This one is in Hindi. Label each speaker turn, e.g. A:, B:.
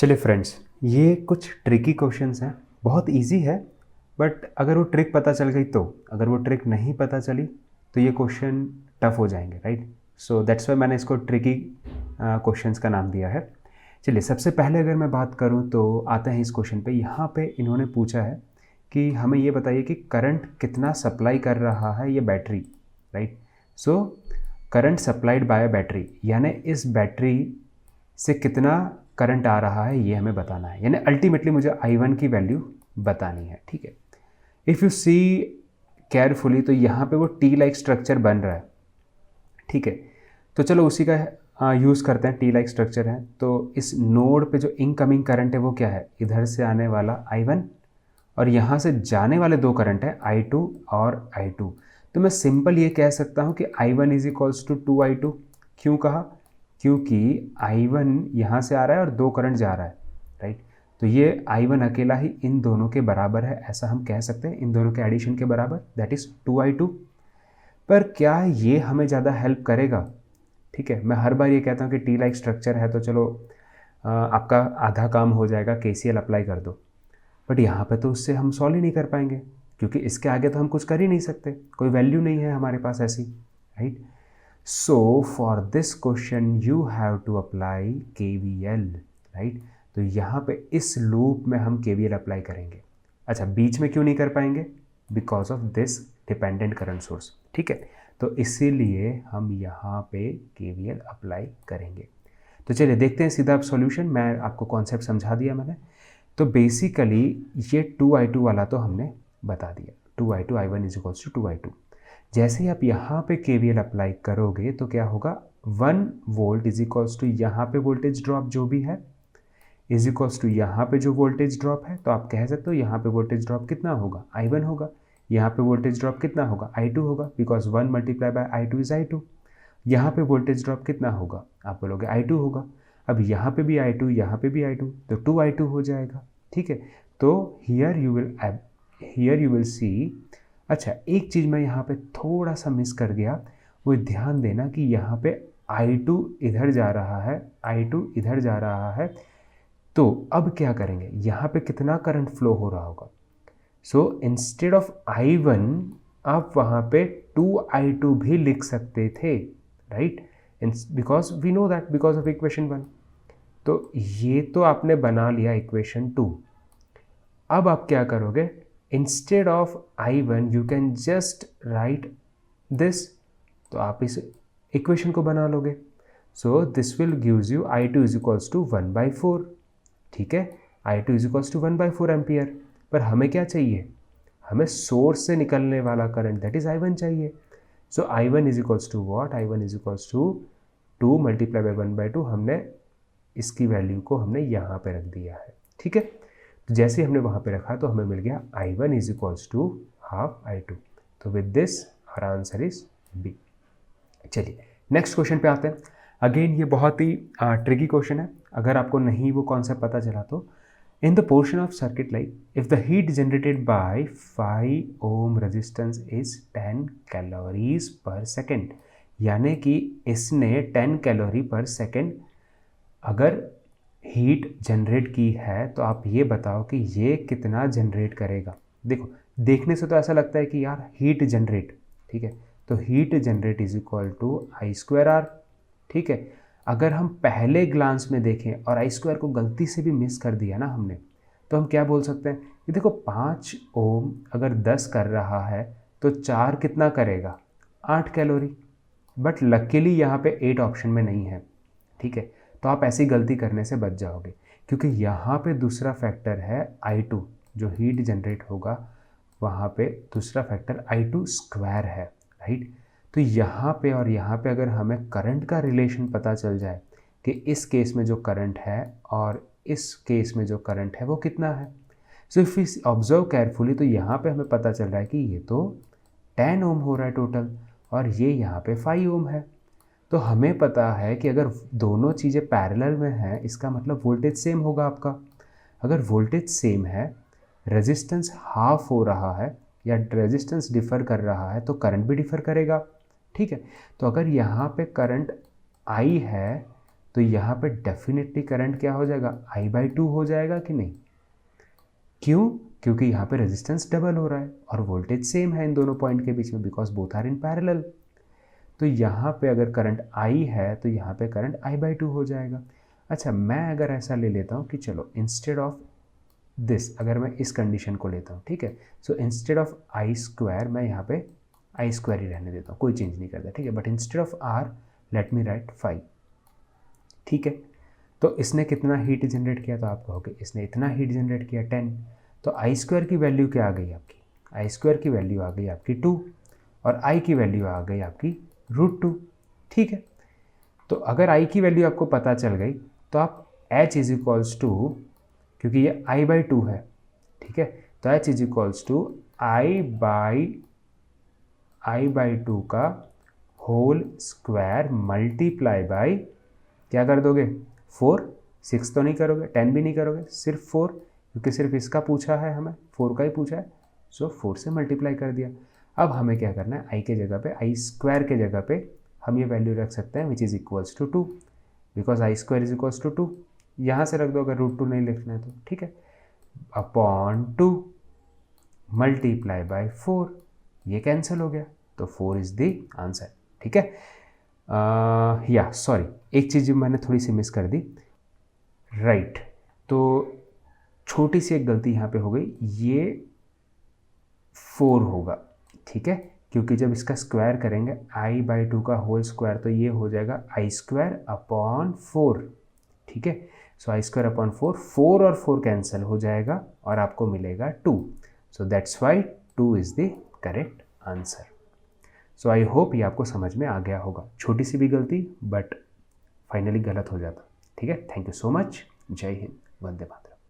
A: चलिए फ्रेंड्स, ये कुछ ट्रिकी क्वेश्चंस हैं। बहुत इजी है, बट अगर वो ट्रिक पता चल गई तो, अगर वो ट्रिक नहीं पता चली तो ये क्वेश्चन टफ हो जाएंगे, राइट? सो दैट्स वाई मैंने इसको ट्रिकी क्वेश्चंस का नाम दिया है। चलिए, सबसे पहले अगर मैं बात करूं तो आते हैं इस क्वेश्चन पे। यहाँ पे इन्होंने पूछा है कि हमें ये बताइए कि करंट कितना सप्लाई कर रहा है ये battery, right? So current supplied by battery, यानी इस बैटरी से कितना करंट आ रहा है ये हमें बताना है, यानी अल्टीमेटली मुझे I1 की वैल्यू बतानी है, ठीक है? इफ़ यू सी केयरफुली तो यहाँ पे वो टी लाइक स्ट्रक्चर बन रहा है, ठीक है? तो चलो उसी का यूज़ करते हैं। टी लाइक स्ट्रक्चर है तो इस नोड पे जो इनकमिंग करंट है वो क्या है? इधर से आने वाला I1 और यहाँ से जाने वाले दो करंट है I2 और I2। तो मैं सिंपल ये कह सकता हूँ कि I1 is equals to 2I2। क्यों कहा? क्योंकि I1 यहाँ से आ रहा है और दो करंट जा रहा है, राइट? तो ये I1 अकेला ही इन दोनों के बराबर है, ऐसा हम कह सकते हैं, इन दोनों के एडिशन के बराबर, दैट इज़ 2I2। पर क्या ये हमें ज़्यादा हेल्प करेगा? ठीक है, मैं हर बार ये कहता हूँ कि टी लाइक स्ट्रक्चर है तो चलो आपका आधा काम हो जाएगा, KCL अप्लाई कर दो। बट यहाँ पे तो उससे हम सॉल्व ही नहीं कर पाएंगे, क्योंकि इसके आगे तो हम कुछ कर ही नहीं सकते, कोई वैल्यू नहीं है हमारे पास ऐसी, right? So for this question you have to apply KVL, right? तो यहाँ पे इस लूप में हम KVL अप्लाई करेंगे। अच्छा, बीच में क्यों नहीं कर पाएंगे? Because of this dependent current source, ठीक है? तो इसीलिए हम यहाँ पे KVL अप्लाई करेंगे। तो चलिए देखते हैं सीधा आप सॉल्यूशन। मैं आपको कॉन्सेप्ट समझा दिया मैंने। तो बेसिकली ये 2I2 वाला तो हमने बता दिया, 2I2 I1 is equals to 2I2। जैसे ही आप यहाँ पे KVL अप्लाई करोगे तो क्या होगा? 1 वोल्ट इज इक्वल्स टू यहाँ पे वोल्टेज ड्रॉप जो भी है इज इक्वल्स टू यहाँ पे जो वोल्टेज ड्रॉप है, तो आप कह सकते हो यहाँ पे वोल्टेज ड्रॉप कितना होगा? I1 होगा। यहाँ पे वोल्टेज ड्रॉप कितना होगा? I2 होगा, because 1 multiply by I2 is I2। यहाँ पे वोल्टेज ड्रॉप कितना होगा? आप बोलोगे I2 होगा। अब यहाँ पे भी I2, यहाँ पे भी I2, तो 2I2 हो जाएगा, ठीक है? तो हियर यू विल सी। अच्छा, एक चीज़ मैं यहाँ पे थोड़ा सा मिस कर गया, वो ध्यान देना कि यहाँ पे I2 इधर जा रहा है, I2 इधर जा रहा है। तो अब क्या करेंगे? यहाँ पे कितना करंट फ्लो हो रहा होगा? सो इंस्टेड ऑफ I1 आप वहाँ पे 2I2 भी लिख सकते थे, right? Because we know that because of equation 1। तो ये तो आपने बना लिया इक्वेशन 2। अब आप क्या करोगे? Instead of I1 you can just write this, तो आप इस इक्वेशन को बना लोगे। So this will gives you I2 is equals to 1/4, ठीक है? I2 is equals to 1/4 ampere. पर हमें क्या चाहिए? हमें सोर्स से निकलने वाला करंट, दैट इज I1 चाहिए। So I1 is equals to what? I1 is equals to 2 multiply by 1/2। हमने इसकी वैल्यू को हमने यहाँ पे रख दिया है, ठीक है? तो जैसे ही हमने वहाँ पे रखा तो हमें मिल गया I1 is equals to half I2। तो with this our answer is B. चलिए नेक्स्ट क्वेश्चन पे आते हैं। अगेन ये बहुत ही ट्रिकी क्वेश्चन है, अगर आपको नहीं वो कॉन्सेप्ट पता चला तो। In the portion of circuit like if the heat generated by 5 ohm resistance is 10 calories पर सेकेंड, यानी कि इसने 10 कैलोरी पर सेकेंड अगर हीट जनरेट की है, तो आप ये बताओ कि ये कितना जनरेट करेगा। देखो, देखने से तो ऐसा लगता है कि यार हीट जनरेट, ठीक है? तो heat generate is equal to I²R, ठीक है? अगर हम पहले ग्लांस में देखें और I² को गलती से भी मिस कर दिया ना हमने, तो हम क्या बोल सकते हैं कि देखो 5 ओम अगर 10 कर रहा है तो 4 कितना करेगा? 8 कैलोरी। बट लकीली यहाँ पे 8 ऑप्शन में नहीं है, ठीक है? तो आप ऐसी गलती करने से बच जाओगे, क्योंकि यहाँ पे दूसरा फैक्टर है I2, जो हीट जनरेट होगा वहाँ पे दूसरा फैक्टर I2² है, राइट? तो यहाँ पे और यहाँ पे अगर हमें करंट का रिलेशन पता चल जाए कि इस केस में जो करंट है और इस केस में जो करंट है वो कितना है, so if you observe carefully तो यहाँ पे हमें पता चल रहा है कि ये तो 10 ओम हो रहा है टोटल और ये यहाँ पे 5 ओम है। तो हमें पता है कि अगर दोनों चीज़ें पैरेलल में हैं, इसका मतलब वोल्टेज सेम होगा आपका। अगर वोल्टेज सेम है, रेजिस्टेंस हाफ हो रहा है या रेजिस्टेंस डिफ़र कर रहा है, तो करंट भी डिफ़र करेगा, ठीक है? तो अगर यहाँ पे करंट I है तो यहाँ पे डेफिनेटली करंट क्या हो जाएगा, I/2 हो जाएगा कि नहीं। क्यों? क्योंकि यहाँ पे रेजिस्टेंस डबल हो रहा है और वोल्टेज सेम है इन दोनों पॉइंट के बीच में, because both are in parallel. तो यहाँ पे अगर करंट I है तो यहाँ पे करंट I/2 हो जाएगा। अच्छा, मैं अगर ऐसा ले लेता हूँ कि चलो इंस्टेड ऑफ दिस, अगर मैं इस कंडीशन को लेता हूँ, ठीक है, सो इंस्टेड ऑफ I² मैं यहाँ पे I² ही रहने देता हूँ, कोई चेंज नहीं करता, ठीक है, but instead of R let me right 5, ठीक है। तो इसने कितना हीट जनरेट किया, तो आप कहोगे इसने इतना हीट जनरेट किया 10, तो I² की वैल्यू क्या आ गई आपकी, I² की वैल्यू आ गई आपकी 2 और I की वैल्यू आ गई आपकी √2, ठीक है। तो अगर I की वैल्यू आपको पता चल गई तो आप H इज इक्वल्स टू, क्योंकि ये I/2 है, ठीक है, तो H is equals to I/2 का होल स्क्वायर मल्टीप्लाई बाई, क्या कर दोगे 4, 6 तो नहीं करोगे, 10 भी नहीं करोगे, सिर्फ 4, क्योंकि सिर्फ इसका पूछा है, हमें 4 का ही पूछा है, सो 4 से मल्टीप्लाई कर दिया। अब हमें क्या करना है, I के जगह पे, I² के जगह पे हम ये वैल्यू रख सकते हैं which is equals to 2, because I² is equals to 2, यहाँ से रख दो अगर √2 नहीं लिखना है तो, ठीक है, अपॉन 2 मल्टीप्लाई बाई 4, ये कैंसिल हो गया, तो 4 इज़ द आंसर, ठीक है। या सॉरी, एक चीज़ मैंने थोड़ी सी मिस कर दी, राइट, तो छोटी सी एक गलती यहाँ पे हो गई, ये 4 होगा, ठीक है, क्योंकि जब इसका स्क्वायर करेंगे I/2 का होल स्क्वायर तो ये हो जाएगा I² अपॉन 4, ठीक है, सो I² अपॉन 4, 4 और 4 कैंसिल हो जाएगा और आपको मिलेगा 2, so that's why 2 is the correct answer. So I hope ये आपको समझ में आ गया होगा, छोटी सी भी गलती बट फाइनली गलत हो जाता, ठीक है। थैंक यू सो मच, जय हिंद, वंदे मातरम।